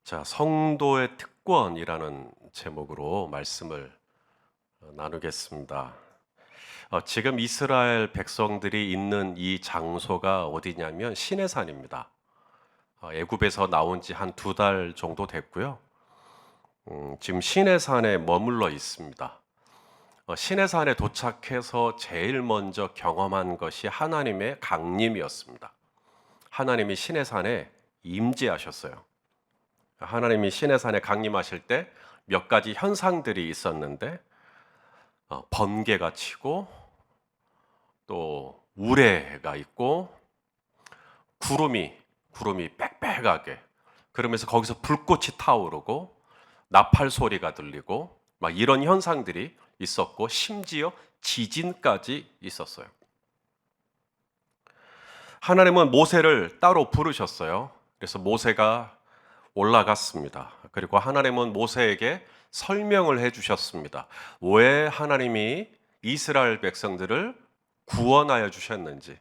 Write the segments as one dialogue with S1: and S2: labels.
S1: 자, 성도의 특권이라는 제목으로 말씀을 나누겠습니다. 지금 이스라엘 백성들이 있는 이 장소가 어디냐면 시내산입니다. 애굽에서 나온 지 한 2달 정도 됐고요. 지금 시내산에 머물러 있습니다. 시내산에 도착해서 제일 먼저 경험한 것이 하나님의 강림이었습니다. 하나님이 시내산에 임재하셨어요. 하나님이 시내산에 강림하실 때 몇 가지 현상들이 있었는데 번개가 치고 또 우레가 있고 구름이 빽빽하게, 그러면서 거기서 불꽃이 타오르고 나팔 소리가 들리고 막 이런 현상들이 있었고, 심지어 지진까지 있었어요. 하나님은 모세를 따로 부르셨어요. 그래서 모세가 올라갔습니다. 그리고 하나님은 모세에게 설명을 해 주셨습니다. 왜 하나님이 이스라엘 백성들을 구원하여 주셨는지,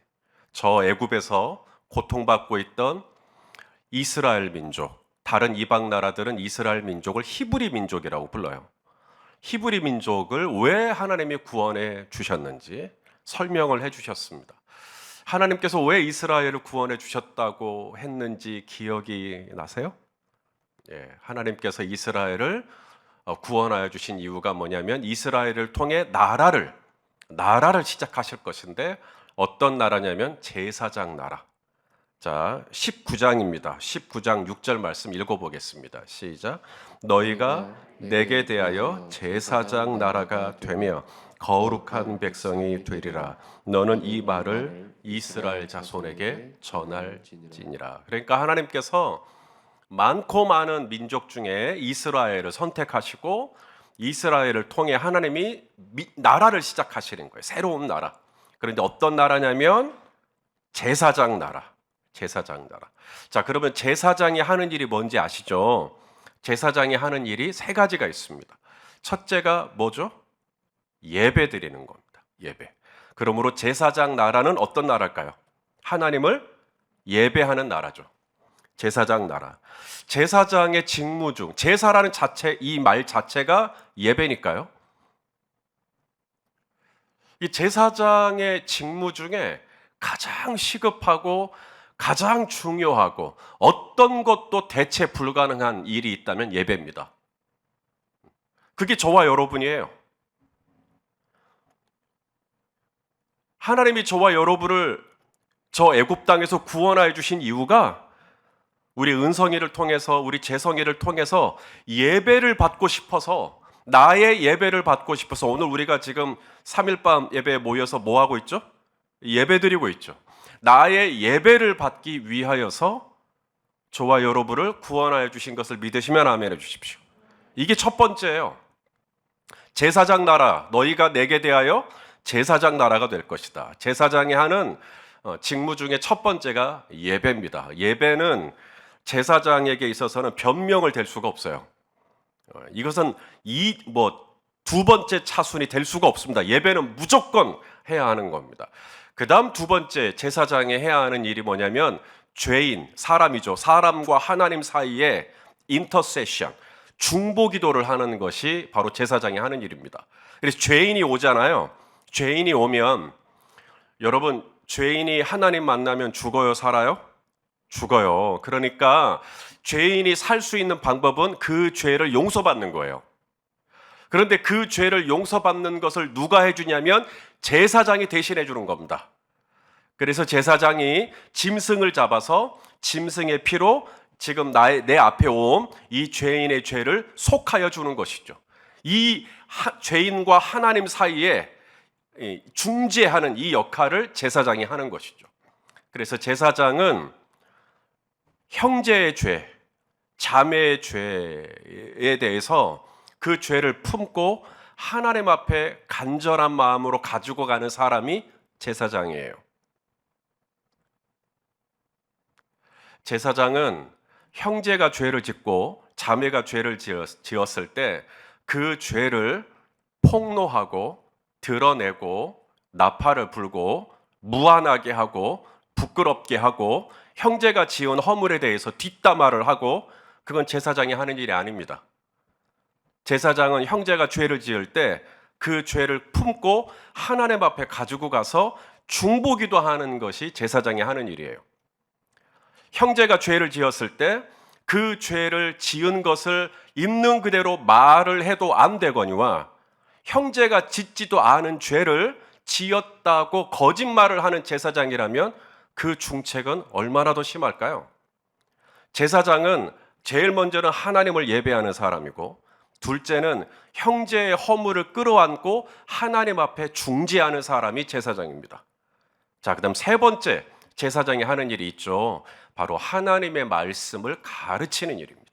S1: 저 애굽에서 고통받고 있던 이스라엘 민족, 다른 이방 나라들은 이스라엘 민족을 히브리 민족이라고 불러요. 히브리 민족을 왜 하나님이 구원해 주셨는지 설명을 해 주셨습니다. 하나님께서 왜 이스라엘을 구원해 주셨다고 했는지 기억이 나세요? 하나님께서 이스라엘을 구원하여 주신 이유가 뭐냐면 이스라엘을 통해 나라를 시작하실 것인데, 어떤 나라냐면 제사장 나라. 자, 19장입니다. 19장 6절 말씀 읽어보겠습니다. 시작. 너희가 내게 대하여 제사장 나라가 되며 거룩한 백성이 되리라. 너는 이 말을 이스라엘 자손에게 전할지니라. 그러니까 하나님께서 많고 많은 민족 중에 이스라엘을 선택하시고 이스라엘을 통해 하나님이 나라를 시작하시는 거예요. 새로운 나라. 그런데 어떤 나라냐면 제사장 나라. 자, 그러면 제사장이 하는 일이 뭔지 아시죠? 제사장이 하는 일이 3가지가 있습니다. 첫째가 뭐죠? 예배 드리는 겁니다. 예배. 그러므로 제사장 나라는 어떤 나라일까요? 하나님을 예배하는 나라죠. 제사장 나라. 제사장의 직무 중, 제사라는 자체, 이 말 자체가 예배니까요. 이 제사장의 직무 중에 가장 시급하고 가장 중요하고 어떤 것도 대체 불가능한 일이 있다면 예배입니다. 그게 저와 여러분이에요. 하나님이 저와 여러분을 저 애굽 땅에서 구원하여 주신 이유가 우리 은성이를 통해서, 우리 재성이를 통해서 예배를 받고 싶어서, 나의 예배를 받고 싶어서 오늘 우리가 지금 3일밤 예배에 모여서 뭐 하고 있죠? 예배 드리고 있죠. 나의 예배를 받기 위하여서 저와 여러분을 구원하여 주신 것을 믿으시면 아멘 해 주십시오. 이게 첫 번째예요. 제사장 나라, 너희가 내게 대하여 제사장 나라가 될 것이다. 제사장이 하는 직무 중에 첫 번째가 예배입니다. 예배는 제사장에게 있어서는 변명을 댈 수가 없어요. 이것은 두 번째 차순이 될 수가 없습니다. 예배는 무조건 해야 하는 겁니다. 그 다음 두 번째 제사장이 해야 하는 일이 뭐냐면 죄인, 사람이죠. 사람과 하나님 사이에 인터세션, 중보기도를 하는 것이 바로 제사장이 하는 일입니다. 그래서 죄인이 오잖아요. 죄인이 오면, 여러분, 죄인이 하나님 만나면 죽어요, 살아요? 죽어요. 그러니까 죄인이 살 수 있는 방법은 그 죄를 용서받는 거예요. 그런데 그 죄를 용서받는 것을 누가 해주냐면 제사장이 대신해 주는 겁니다. 그래서 제사장이 짐승을 잡아서 짐승의 피로 지금 내 앞에 온 이 죄인의 죄를 속하여 주는 것이죠. 이 죄인과 하나님 사이에 중재하는 이 역할을 제사장이 하는 것이죠. 그래서 제사장은 형제의 죄, 자매의 죄에 대해서 그 죄를 품고 하나님 앞에 간절한 마음으로 가지고 가는 사람이 제사장이에요. 제사장은 형제가 죄를 짓고 자매가 죄를 지었을 때 그 죄를 폭로하고 드러내고 나팔을 불고 무안하게 하고 부끄럽게 하고 형제가 지은 허물에 대해서 뒷담화를 하고 그건 제사장이 하는 일이 아닙니다. 제사장은 형제가 죄를 지을 때 그 죄를 품고 하나님 앞에 가지고 가서 중보기도 하는 것이 제사장이 하는 일이에요. 형제가 죄를 지었을 때 그 죄를 지은 것을 있는 그대로 말을 해도 안 되거니와 형제가 짓지도 않은 죄를 지었다고 거짓말을 하는 제사장이라면 그 중책은 얼마나 더 심할까요? 제사장은 제일 먼저는 하나님을 예배하는 사람이고, 둘째는 형제의 허물을 끌어안고 하나님 앞에 중재하는 사람이 제사장입니다. 자, 그다음 세 번째 제사장이 하는 일이 있죠. 바로 하나님의 말씀을 가르치는 일입니다.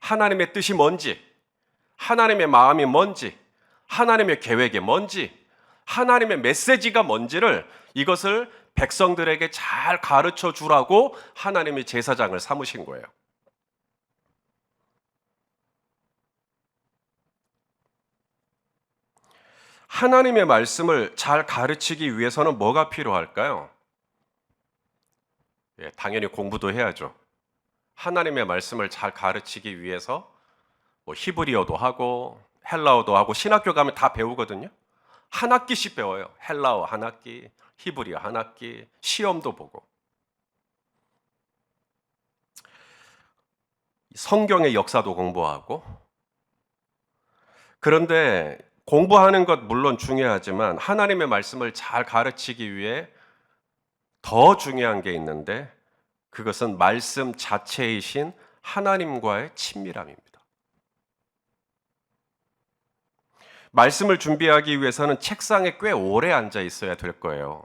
S1: 하나님의 뜻이 뭔지, 하나님의 마음이 뭔지, 하나님의 계획이 뭔지, 하나님의 메시지가 뭔지를 이것을 백성들에게 잘 가르쳐 주라고 하나님이 제사장을 삼으신 거예요. 하나님의 말씀을 잘 가르치기 위해서는 뭐가 필요할까요? 당연히 공부도 해야죠. 하나님의 말씀을 잘 가르치기 위해서 히브리어도 하고 헬라어도 하고 신학교 가면 다 배우거든요. 한 학기씩 배워요. 헬라어 한 학기, 히브리어 한 학기, 시험도 보고. 성경의 역사도 공부하고. 그런데 공부하는 것 물론 중요하지만 하나님의 말씀을 잘 가르치기 위해 더 중요한 게 있는데, 그것은 말씀 자체이신 하나님과의 친밀함입니다. 말씀을 준비하기 위해서는 책상에 꽤 오래 앉아 있어야 될 거예요.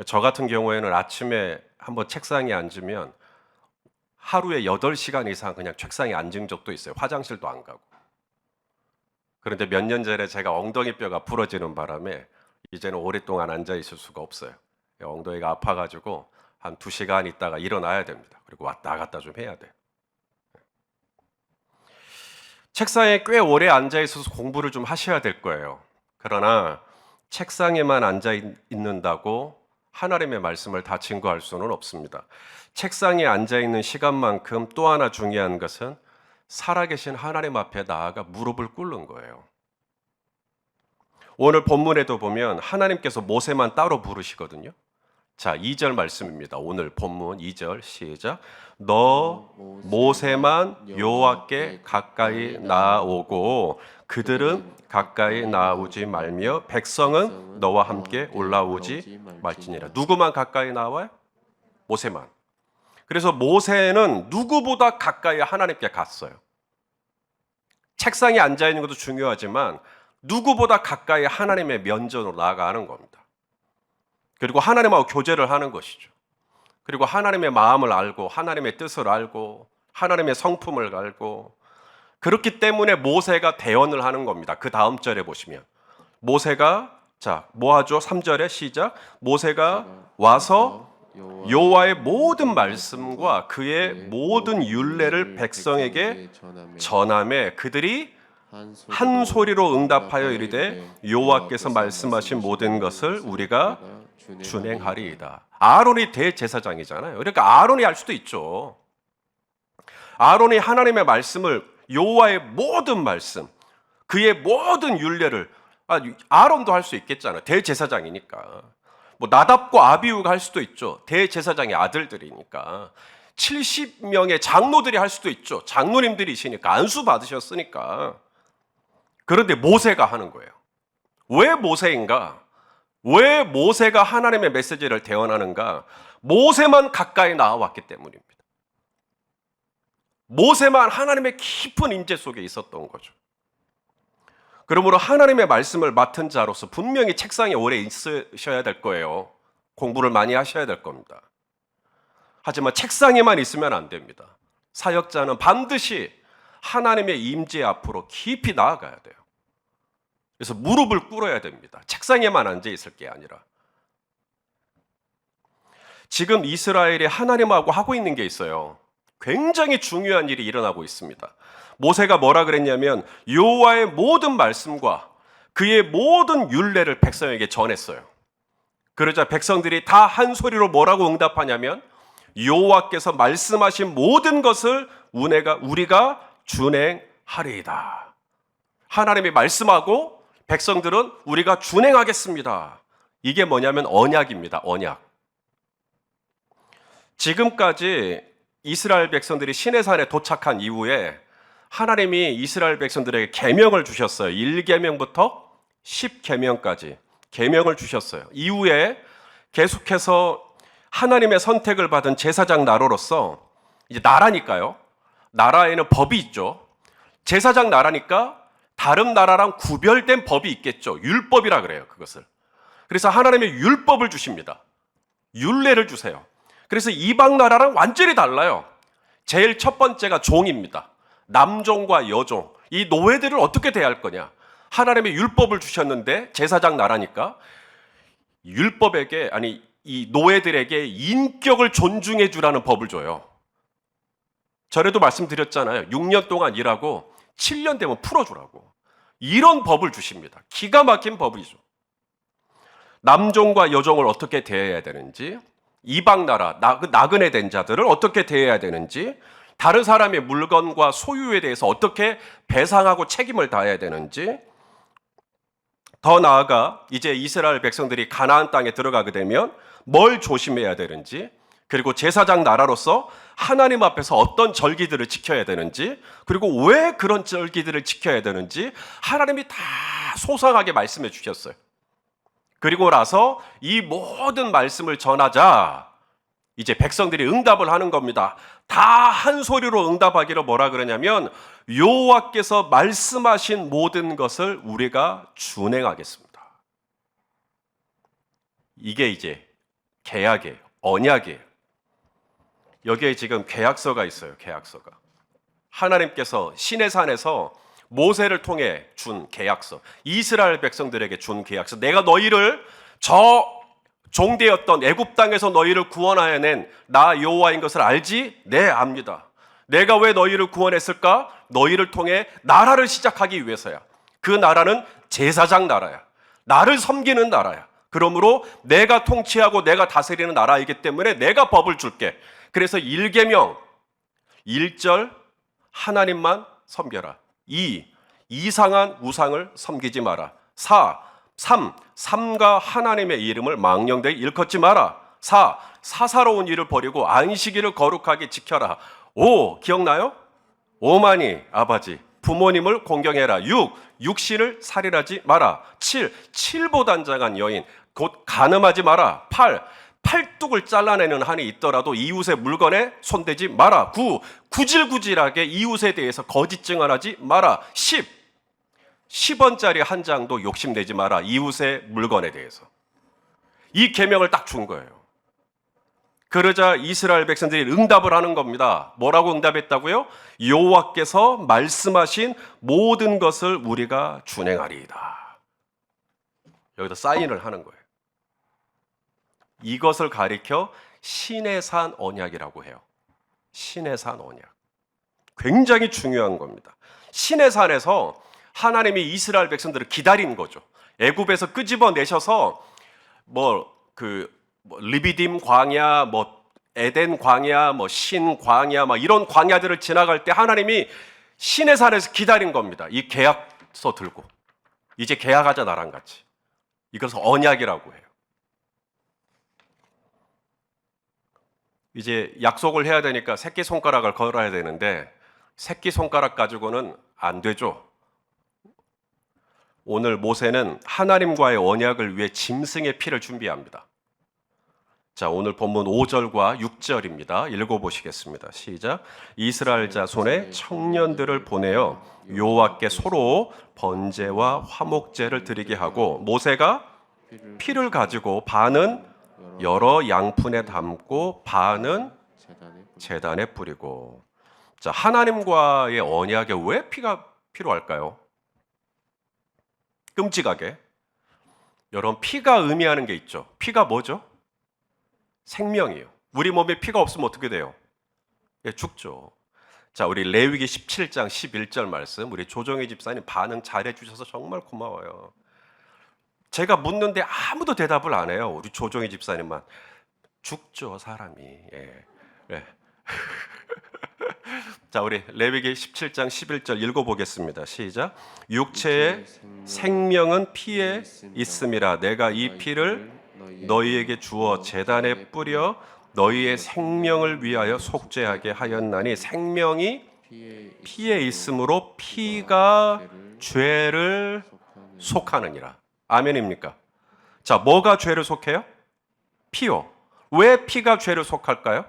S1: 저 같은 경우에는 아침에 한번 책상에 앉으면 하루에 8시간 이상 그냥 책상에 앉은 적도 있어요. 화장실도 안 가고. 그런데 몇 년 전에 제가 엉덩이 뼈가 부러지는 바람에 이제는 오랫동안 앉아 있을 수가 없어요. 엉덩이가 아파가지고 한 2시간 있다가 일어나야 됩니다. 그리고 왔다 갔다 좀 해야 돼요. 책상에 꽤 오래 앉아 있어서 공부를 좀 하셔야 될 거예요. 그러나 책상에만 앉아 있는다고 하나님의 말씀을 다 증거할 수는 없습니다. 책상에 앉아 있는 시간만큼 또 하나 중요한 것은 살아계신 하나님 앞에 나아가 무릎을 꿇는 거예요. 오늘 본문에도 보면 하나님께서 모세만 따로 부르시거든요. 자, 2절 말씀입니다. 오늘 본문 2절 시작. 너 모세만 여호와께 가까이 나아오고 그들은 가까이 나아오지 말며 백성은 너와 함께 올라오지 말지니라. 누구만 가까이 나와요? 모세만. 그래서 모세는 누구보다 가까이 하나님께 갔어요. 책상에 앉아 있는 것도 중요하지만 누구보다 가까이 하나님의 면전으로 나아가는 겁니다. 그리고 하나님하고 교제를 하는 것이죠. 그리고 하나님의 마음을 알고 하나님의 뜻을 알고 하나님의 성품을 알고, 그렇기 때문에 모세가 대언을 하는 겁니다. 그 다음 절에 보시면 모세가 뭐 하죠? 3절에 시작. 모세가 와서 여호와의 모든 말씀과 그의 모든 율례를 백성에게 전하매 그들이 한 소리로 응답하여 이르되 여호와께서 말씀하신 모든 것을 우리가 준행하리이다. 아론이 대제사장이잖아요. 그러니까 아론이 할 수도 있죠. 아론이 하나님의 말씀을, 여호와의 모든 말씀, 그의 모든 율례를 아론도 할 수 있겠잖아요. 대제사장이니까. 나답과 아비후가 할 수도 있죠. 대제사장의 아들들이니까. 70명의 장로들이 할 수도 있죠. 장로님들이시니까, 안수 받으셨으니까. 그런데 모세가 하는 거예요. 왜 모세인가? 왜 모세가 하나님의 메시지를 대언하는가? 모세만 가까이 나와왔기 때문입니다. 모세만 하나님의 깊은 임재 속에 있었던 거죠. 그러므로 하나님의 말씀을 맡은 자로서 분명히 책상에 오래 있으셔야 될 거예요. 공부를 많이 하셔야 될 겁니다. 하지만 책상에만 있으면 안 됩니다. 사역자는 반드시 하나님의 임재 앞으로 깊이 나아가야 돼요. 그래서 무릎을 꿇어야 됩니다. 책상에만 앉아 있을 게 아니라. 지금 이스라엘이 하나님하고 하고 있는 게 있어요. 굉장히 중요한 일이 일어나고 있습니다. 모세가 뭐라 그랬냐면 여호와의 모든 말씀과 그의 모든 율례를 백성에게 전했어요. 그러자 백성들이 다 한 소리로 뭐라고 응답하냐면 여호와께서 말씀하신 모든 것을 우리가 준행하리이다. 하나님이 말씀하고 백성들은 우리가 준행하겠습니다. 이게 뭐냐면 언약입니다. 언약. 지금까지 이스라엘 백성들이 시내산에 도착한 이후에 하나님이 이스라엘 백성들에게 계명을 주셨어요. 1계명부터 10계명까지 계명을 주셨어요. 이후에 계속해서 하나님의 선택을 받은 제사장 나라로서, 이제 나라니까요. 나라에는 법이 있죠. 제사장 나라니까 다른 나라랑 구별된 법이 있겠죠. 율법이라 그래요, 그것을. 그래서 하나님의 율법을 주십니다. 율례를 주세요. 그래서 이방 나라랑 완전히 달라요. 제일 첫 번째가 종입니다. 남종과 여종, 이 노예들을 어떻게 대할 거냐. 하나님의 율법을 주셨는데 제사장 나라니까 이 노예들에게 인격을 존중해 주라는 법을 줘요. 전에도 말씀드렸잖아요. 6년 동안 일하고 7년 되면 풀어주라고. 이런 법을 주십니다. 기가 막힌 법이죠. 남종과 여종을 어떻게 대해야 되는지, 이방 나라, 나그네 된 자들을 어떻게 대해야 되는지, 다른 사람의 물건과 소유에 대해서 어떻게 배상하고 책임을 다해야 되는지, 더 나아가 이제 이스라엘 백성들이 가나안 땅에 들어가게 되면 뭘 조심해야 되는지, 그리고 제사장 나라로서 하나님 앞에서 어떤 절기들을 지켜야 되는지, 그리고 왜 그런 절기들을 지켜야 되는지 하나님이 다 소상하게 말씀해 주셨어요. 그리고 나서 이 모든 말씀을 전하자 이제 백성들이 응답을 하는 겁니다. 다 한 소리로 응답하기로 뭐라 그러냐면 여호와께서 말씀하신 모든 것을 우리가 준행하겠습니다. 이게 이제 계약이에요. 언약이에요. 여기에 지금 계약서가 있어요. 계약서가. 하나님께서 시내산에서 모세를 통해 준 계약서, 이스라엘 백성들에게 준 계약서. 내가 너희를 저 종되었던 애굽 땅에서 너희를 구원하여 낸 나 여호와인 것을 알지? 네, 압니다. 내가 왜 너희를 구원했을까? 너희를 통해 나라를 시작하기 위해서야. 그 나라는 제사장 나라야. 나를 섬기는 나라야. 그러므로 내가 통치하고 내가 다스리는 나라이기 때문에 내가 법을 줄게. 그래서 1계명 1절 하나님만 섬겨라. 2. 이상한 우상을 섬기지 마라. 3가 하나님의 이름을 망령되이 일컫지 마라. 4. 사사로운 일을 버리고 안식일을 거룩하게 지켜라. 5. 기억나요? 오만이 아버지 부모님을 공경해라. 6. 육신을 살인하지 마라. 7. 칠보단장한 여인 곧 간음하지 마라. 8. 팔뚝을 잘라내는 한이 있더라도 이웃의 물건에 손대지 마라. 9. 구질구질하게 이웃에 대해서 거짓 증언하지 마라. 10원짜리 한 장도 욕심내지 마라. 이웃의 물건에 대해서. 이 계명을 딱 준 거예요. 그러자 이스라엘 백성들이 응답을 하는 겁니다. 뭐라고 응답했다고요? 여호와께서 말씀하신 모든 것을 우리가 준행하리이다. 여기다 사인을 하는 거예요. 이것을 가리켜 시내산 언약이라고 해요. 시내산 언약. 굉장히 중요한 겁니다. 시내산에서 하나님이 이스라엘 백성들을 기다린 거죠. 애굽에서 끄집어내셔서 리비딤 광야, 에덴 광야, 신 광야, 이런 광야들을 지나갈 때 하나님이 시내산에서 기다린 겁니다. 이 계약서 들고 이제 계약하자 나랑 같이. 이것을 언약이라고 해요. 이제 약속을 해야 되니까 새끼손가락을 걸어야 되는데 새끼손가락 가지고는 안 되죠. 오늘 모세는 하나님과의 언약을 위해 짐승의 피를 준비합니다. 자, 오늘 본문 5절과 6절입니다. 읽어보시겠습니다. 시작. 이스라엘 자손의 청년들을 보내어 여호와께 소로 번제와 화목제를 드리게 하고 모세가 피를 가지고 반은 여러 양푼에 담고 반은 제단에 뿌리고. 자, 하나님과의 언약에 왜 피가 필요할까요? 끔찍하게. 여러분, 피가 의미하는 게 있죠. 피가 뭐죠? 생명이에요. 우리 몸에 피가 없으면 어떻게 돼요? 죽죠. 자, 우리 레위기 17장 11절 말씀, 우리 조정희 집사님 반응 잘해 주셔서 정말 고마워요. 제가 묻는데 아무도 대답을 안 해요. 우리 조정희 집사님만. 죽죠, 사람이. 네. 자, 우리 레위기 17장 11절 읽어보겠습니다. 시작. 육체의 생명은 피에 있음이라. 내가 이 피를 너희에게 주어 제단에 뿌려 너희의 생명을 위하여 속죄하게 하였나니 생명이 피에 있으므로 피가 죄를 속하느니라. 아멘입니까? 자, 뭐가 죄를 속해요? 피요. 왜 피가 죄를 속할까요?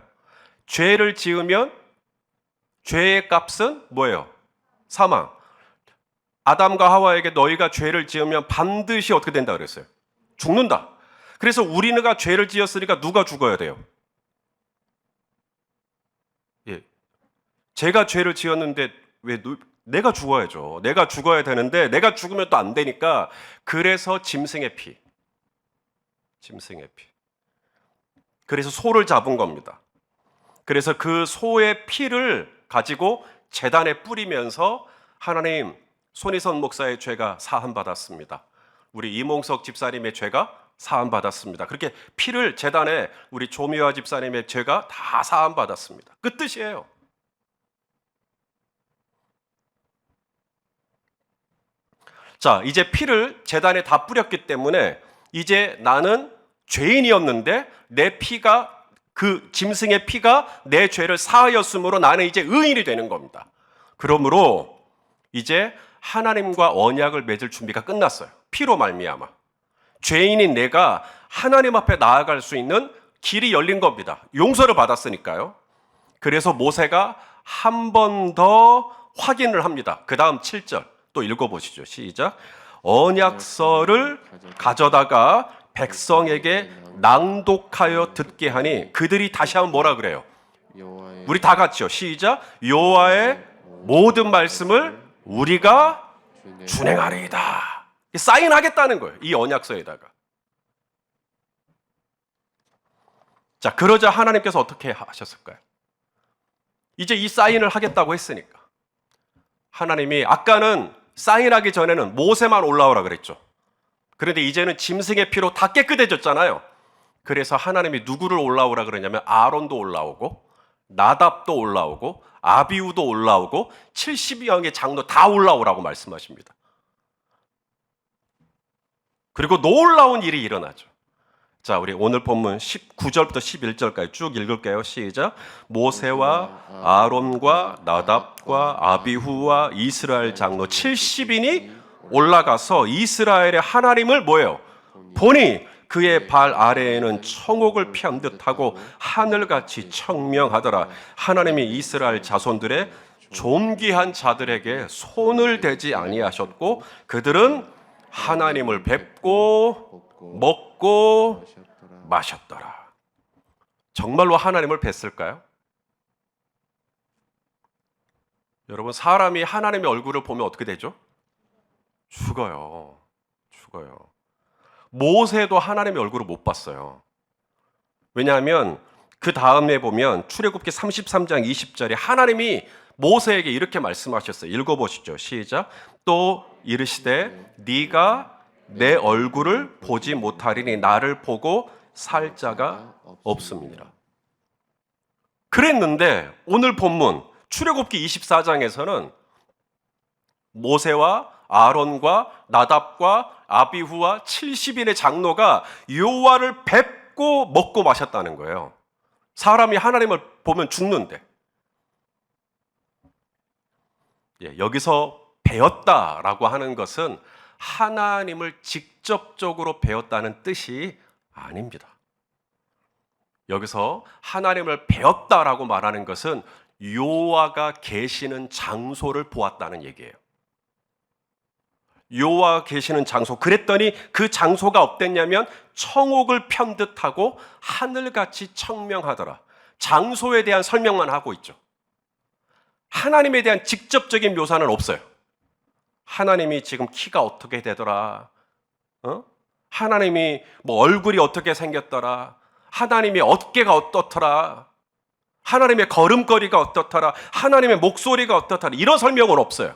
S1: 죄를 지으면 죄의 값은 뭐예요? 사망. 아담과 하와에게 너희가 죄를 지으면 반드시 어떻게 된다 그랬어요? 죽는다. 그래서 우리가 죄를 지었으니까 누가 죽어야 돼요? 예. 제가 죄를 지었는데 왜 내가 죽어야죠. 내가 죽어야 되는데 내가 죽으면 또 안 되니까 그래서 짐승의 피. 짐승의 피. 그래서 소를 잡은 겁니다. 그래서 그 소의 피를 가지고 제단에 뿌리면서 하나님, 손희선 목사의 죄가 사함받았습니다. 우리 이몽석 집사님의 죄가 사함받았습니다. 그렇게 피를 제단에 우리 조미화 집사님의 죄가 다 사함받았습니다. 그 뜻이에요. 자, 이제 피를 제단에 다 뿌렸기 때문에 이제 나는 죄인이었는데 내 피가 그 짐승의 피가 내 죄를 사하였으므로 나는 이제 의인이 되는 겁니다. 그러므로 이제 하나님과 언약을 맺을 준비가 끝났어요. 피로 말미암아. 죄인인 내가 하나님 앞에 나아갈 수 있는 길이 열린 겁니다. 용서를 받았으니까요. 그래서 모세가 한 번 더 확인을 합니다. 그 다음 7절 또 읽어보시죠. 시작. 언약서를 가져다가 백성에게 낭독하여 듣게 하니 그들이 다시 한번 뭐라 그래요? 우리 다 같이요. 시작. 여호와의 모든 말씀을 우리가 준행하리이다. 사인하겠다는 거예요. 이 언약서에다가. 자, 그러자 하나님께서 어떻게 하셨을까요? 이제 이 사인을 하겠다고 했으니까. 하나님이 아까는 사인하기 전에는 모세만 올라오라 그랬죠. 그런데 이제는 짐승의 피로 다 깨끗해졌잖아요. 그래서 하나님이 누구를 올라오라 그러냐면 아론도 올라오고 나답도 올라오고 아비후도 올라오고 70여명의 장로 다 올라오라고 말씀하십니다. 그리고 놀라운 일이 일어나죠. 자, 우리 오늘 본문 19절부터 11절까지 쭉 읽을게요. 시작. 모세와 아론과 나답과 아비후와 이스라엘 장로 70인이 올라가서 이스라엘의 하나님을 뭐예요? 보니 그의 발 아래에는 청옥을 편듯하고 하늘같이 청명하더라. 하나님이 이스라엘 자손들의 존귀한 자들에게 손을 대지 아니하셨고 그들은 하나님을 뵙고 먹고 마셨더라. 정말로 하나님을 뵀을까요? 여러분, 사람이 하나님의 얼굴을 보면 어떻게 되죠? 죽어요. 죽어요. 모세도 하나님의 얼굴을 못 봤어요. 왜냐하면 그 다음에 보면 출애굽기 33장 20절에 하나님이 모세에게 이렇게 말씀하셨어요. 읽어보시죠. 시작. 또 이르시되 네가 내 얼굴을 보지 못하리니 나를 보고 살 자가 없음이니라. 그랬는데 오늘 본문 출애굽기 24장에서는 모세와 아론과 나답과 아비후와 70인의 장로가 여호와를 뵙고 먹고 마셨다는 거예요. 사람이 하나님을 보면 죽는데. 여기서 배웠다라고 하는 것은 하나님을 직접적으로 배웠다는 뜻이 아닙니다. 여기서 하나님을 배웠다라고 말하는 것은 여호와가 계시는 장소를 보았다는 얘기예요. 여호와가 계시는 장소. 그랬더니 그 장소가 어땠냐면 청옥을 편듯하고 하늘같이 청명하더라. 장소에 대한 설명만 하고 있죠. 하나님에 대한 직접적인 묘사는 없어요. 하나님이 지금 키가 어떻게 되더라. 하나님이 뭐 얼굴이 어떻게 생겼더라. 하나님의 어깨가 어떻더라. 하나님의 걸음걸이가 어떻더라. 하나님의 목소리가 어떻더라. 이런 설명은 없어요.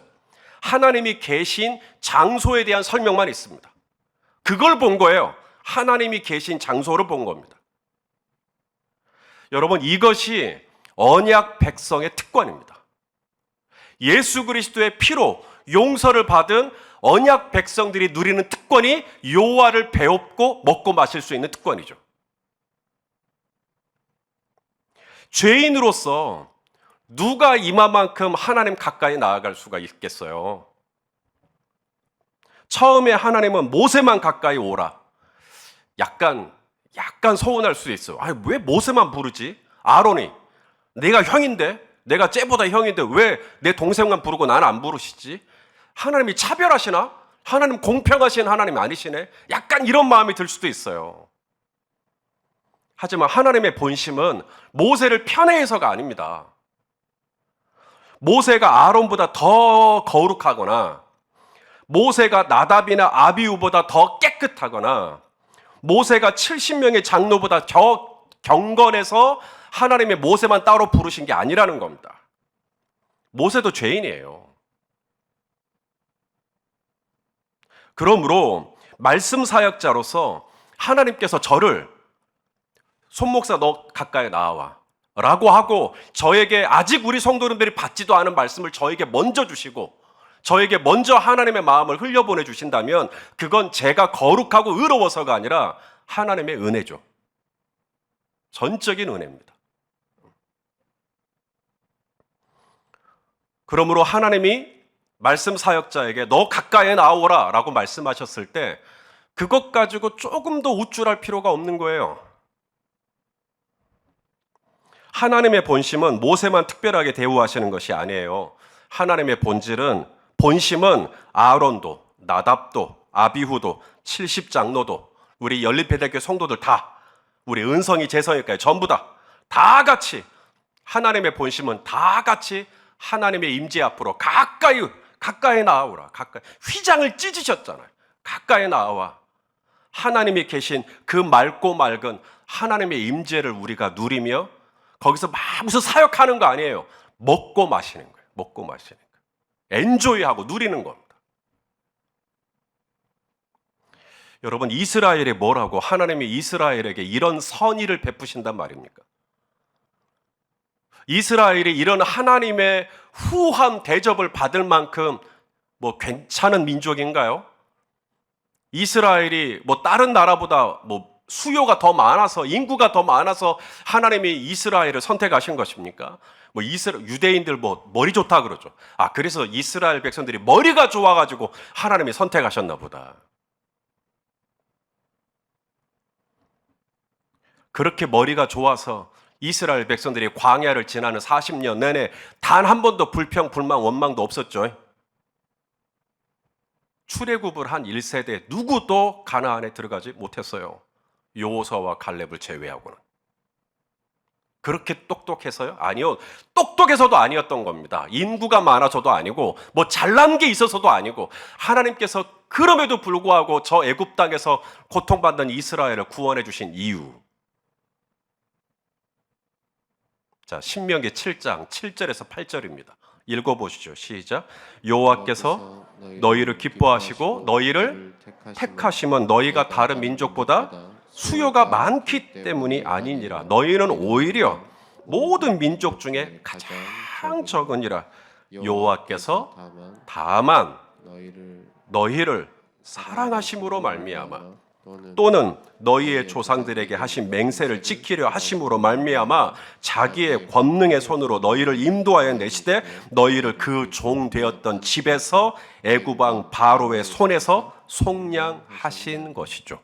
S1: 하나님이 계신 장소에 대한 설명만 있습니다. 그걸 본 거예요. 하나님이 계신 장소를 본 겁니다. 여러분, 이것이 언약 백성의 특권입니다. 예수 그리스도의 피로 용서를 받은 언약 백성들이 누리는 특권이 여호와를 배웁고 먹고 마실 수 있는 특권이죠. 죄인으로서 누가 이마만큼 하나님 가까이 나아갈 수가 있겠어요? 처음에 하나님은 모세만 가까이 오라. 약간 서운할 수 있어요. 왜 모세만 부르지? 아론이 내가 형인데, 내가 쟤보다 형인데 왜 내 동생만 부르고 나는 안 부르시지? 하나님이 차별하시나? 하나님 공평하신 하나님 아니시네? 약간 이런 마음이 들 수도 있어요. 하지만 하나님의 본심은 모세를 편애해서가 아닙니다. 모세가 아론보다 더 거룩하거나, 모세가 나답이나 아비후보다 더 깨끗하거나, 모세가 70명의 장로보다 더 경건해서 하나님의 모세만 따로 부르신 게 아니라는 겁니다. 모세도 죄인이에요. 그러므로 말씀 사역자로서 하나님께서 저를 손목사 너 가까이 나와 라고 하고 저에게 아직 우리 성도님들이 받지도 않은 말씀을 저에게 먼저 주시고 저에게 먼저 하나님의 마음을 흘려보내 주신다면 그건 제가 거룩하고 의로워서가 아니라 하나님의 은혜죠. 전적인 은혜입니다. 그러므로 하나님이 말씀 사역자에게 너 가까이 나오라 라고 말씀하셨을 때 그것 가지고 조금 더 우쭐할 필요가 없는 거예요. 하나님의 본심은 모세만 특별하게 대우하시는 것이 아니에요. 하나님의 본심은 아론도, 나답도, 아비후도, 70장로도, 우리 연립회대교 성도들 다, 우리 은성이 재성이까지 전부 다 같이 하나님의 본심은 다 같이 하나님의 임재 앞으로 가까이 나오라. 휘장을 찢으셨잖아요. 가까이 나와. 하나님이 계신 그 맑고 맑은 하나님의 임재를 우리가 누리며 거기서 막 무슨 사역하는 거 아니에요. 먹고 마시는 거예요. 먹고 마시는 거예요. 엔조이하고 누리는 겁니다. 여러분, 이스라엘이 뭐라고 하나님이 이스라엘에게 이런 선의를 베푸신단 말입니까? 이스라엘이 이런 하나님의 후한 대접을 받을 만큼 괜찮은 민족인가요? 이스라엘이 다른 나라보다 수요가 더 많아서, 인구가 더 많아서 하나님이 이스라엘을 선택하신 것입니까? 유대인들 머리 좋다 그러죠. 그래서 이스라엘 백성들이 머리가 좋아가지고 하나님이 선택하셨나 보다. 그렇게 머리가 좋아서 이스라엘 백성들이 광야를 지나는 40년 내내 단 한 번도 불평, 불만, 원망도 없었죠. 출애굽을 한 1세대 누구도 가나안에 들어가지 못했어요. 여호수아와 갈렙을 제외하고는. 그렇게 똑똑해서요? 아니요. 똑똑해서도 아니었던 겁니다. 인구가 많아서도 아니고 잘난 게 있어서도 아니고 하나님께서 그럼에도 불구하고 저 애굽 땅에서 고통받는 이스라엘을 구원해 주신 이유. 자, 신명기 7장 7절에서 8절입니다. 읽어보시죠. 시작. 여호와께서 너희를 기뻐하시고 너희를 택하심은 너희가 다른 민족보다 수요가 많기 때문이 아니니라. 너희는 오히려 모든 민족 중에 가장 적으니라. 여호와께서 다만 너희를 사랑하심으로 말미암아 또는 너희의 조상들에게 하신 맹세를 지키려 하심으로 말미암아 자기의 권능의 손으로 너희를 인도하여 내시되 너희를 그 종 되었던 집에서 애굽 왕 바로의 손에서 속량하신 것이죠.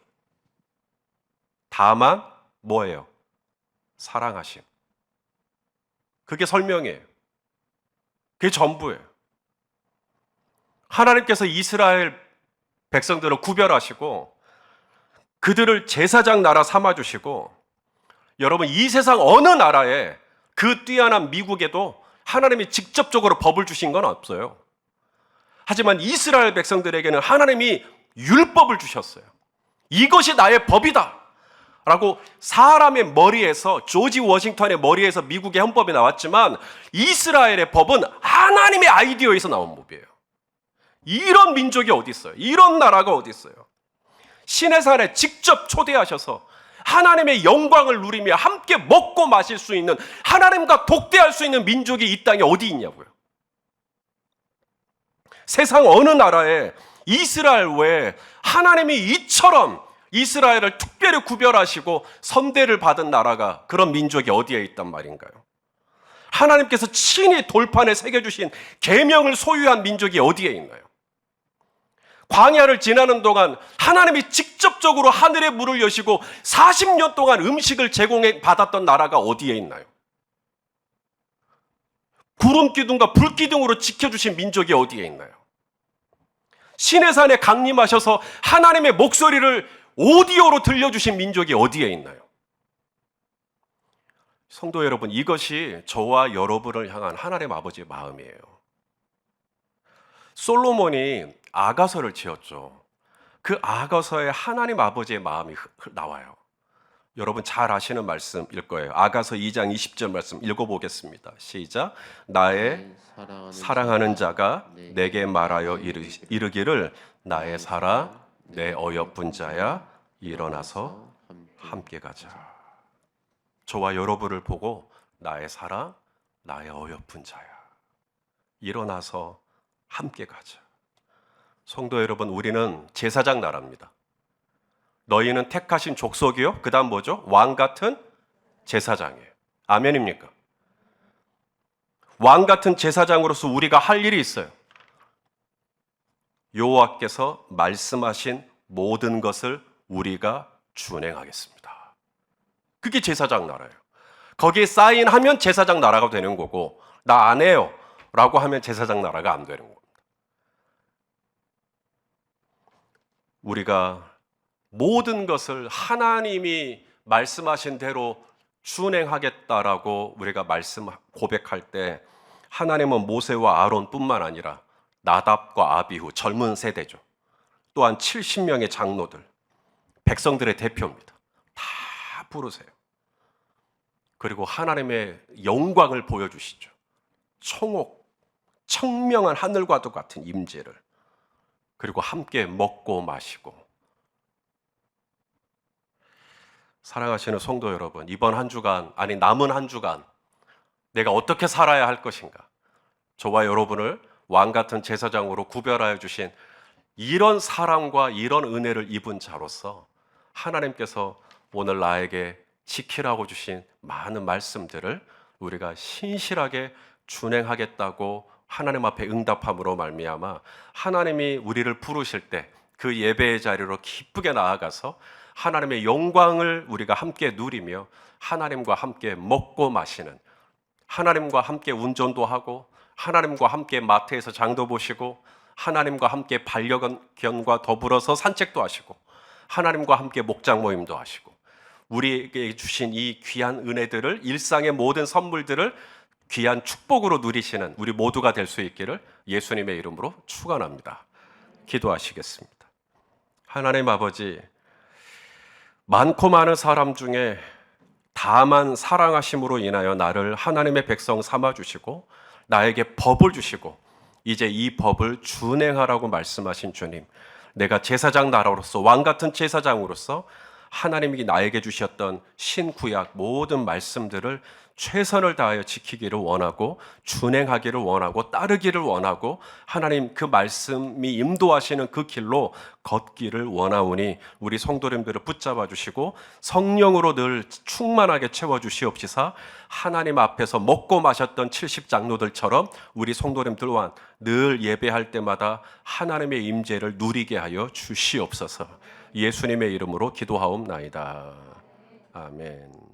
S1: 다만 뭐예요? 사랑하심. 그게 설명이에요. 그게 전부예요. 하나님께서 이스라엘 백성들을 구별하시고 그들을 제사장 나라 삼아주시고, 여러분 이 세상 어느 나라에 그 뛰어난 미국에도 하나님이 직접적으로 법을 주신 건 없어요. 하지만 이스라엘 백성들에게는 하나님이 율법을 주셨어요. 이것이 나의 법이다 라고 사람의 머리에서, 조지 워싱턴의 머리에서 미국의 헌법이 나왔지만 이스라엘의 법은 하나님의 아이디어에서 나온 법이에요. 이런 민족이 어디 있어요? 이런 나라가 어디 있어요? 시내산에 직접 초대하셔서 하나님의 영광을 누리며 함께 먹고 마실 수 있는, 하나님과 독대할 수 있는 민족이 이 땅에 어디 있냐고요. 세상 어느 나라에 이스라엘 외에 하나님이 이처럼 이스라엘을 특별히 구별하시고 선대를 받은 나라가, 그런 민족이 어디에 있단 말인가요? 하나님께서 친히 돌판에 새겨주신 계명을 소유한 민족이 어디에 있나요? 광야를 지나는 동안 하나님이 직접적으로 하늘의 문을 여시고 40년 동안 음식을 제공해 받았던 나라가 어디에 있나요? 구름 기둥과 불 기둥으로 지켜주신 민족이 어디에 있나요? 시내산에 강림하셔서 하나님의 목소리를 오디오로 들려주신 민족이 어디에 있나요? 성도 여러분, 이것이 저와 여러분을 향한 하나님 아버지의 마음이에요. 솔로몬이 아가서를 지었죠. 그 아가서에 하나님 아버지의 마음이 나와요. 여러분 잘 아시는 말씀일 거예요. 아가서 2장 20절 말씀 읽어보겠습니다. 시작. 나의 사랑하는 자가 내게 말하여 이르기를 나의 사랑 내 어여쁜 자야 일어나서 함께 가자. 저와 여러분을 보고 나의 사랑 나의 어여쁜 자야 일어나서 함께 가자. 성도 여러분, 우리는 제사장 나라입니다. 너희는 택하신 족속이요, 그 다음 뭐죠? 왕 같은 제사장이에요. 아멘입니까? 왕 같은 제사장으로서 우리가 할 일이 있어요. 여호와께서 말씀하신 모든 것을 우리가 준행하겠습니다. 그게 제사장 나라예요. 거기에 사인하면 제사장 나라가 되는 거고, 나 안 해요 라고 하면 제사장 나라가 안 되는 겁니다. 우리가 모든 것을 하나님이 말씀하신 대로 준행하겠다라고 우리가 고백할 때, 하나님은 모세와 아론뿐만 아니라 나답과 아비후, 젊은 세대죠. 또한 70명의 장로들, 백성들의 대표입니다. 다 부르세요. 그리고 하나님의 영광을 보여주시죠. 청명한 하늘과도 같은 임재를. 그리고 함께 먹고 마시고. 사랑하시는 성도 여러분, 이번 한 주간, 아니 남은 한 주간 내가 어떻게 살아야 할 것인가? 저와 여러분을 왕 같은 제사장으로 구별하여 주신 이런 사랑과 이런 은혜를 입은 자로서 하나님께서 오늘 나에게 지키라고 주신 많은 말씀들을 우리가 신실하게 준행하겠다고 하나님 앞에 응답함으로 말미암아 하나님이 우리를 부르실 때 그 예배의 자리로 기쁘게 나아가서 하나님의 영광을 우리가 함께 누리며 하나님과 함께 먹고 마시는, 하나님과 함께 운전도 하고 하나님과 함께 마트에서 장도 보시고 하나님과 함께 반려견과 더불어서 산책도 하시고 하나님과 함께 목장 모임도 하시고 우리에게 주신 이 귀한 은혜들을, 일상의 모든 선물들을 귀한 축복으로 누리시는 우리 모두가 될 수 있기를 예수님의 이름으로 축원합니다. 기도하시겠습니다. 하나님 아버지, 많고 많은 사람 중에 다만 사랑하심으로 인하여 나를 하나님의 백성 삼아주시고 나에게 법을 주시고 이제 이 법을 준행하라고 말씀하신 주님, 내가 제사장 나라로서, 왕 같은 제사장으로서 하나님이 나에게 주셨던 신구약 모든 말씀들을 최선을 다하여 지키기를 원하고 준행하기를 원하고 따르기를 원하고 하나님 그 말씀이 인도하시는 그 길로 걷기를 원하오니 우리 성도님들을 붙잡아 주시고 성령으로 늘 충만하게 채워주시옵시사 하나님 앞에서 먹고 마셨던 70장로들처럼 우리 성도님들 또한 늘 예배할 때마다 하나님의 임재를 누리게 하여 주시옵소서. 예수님의 이름으로 기도하옵나이다. 아멘.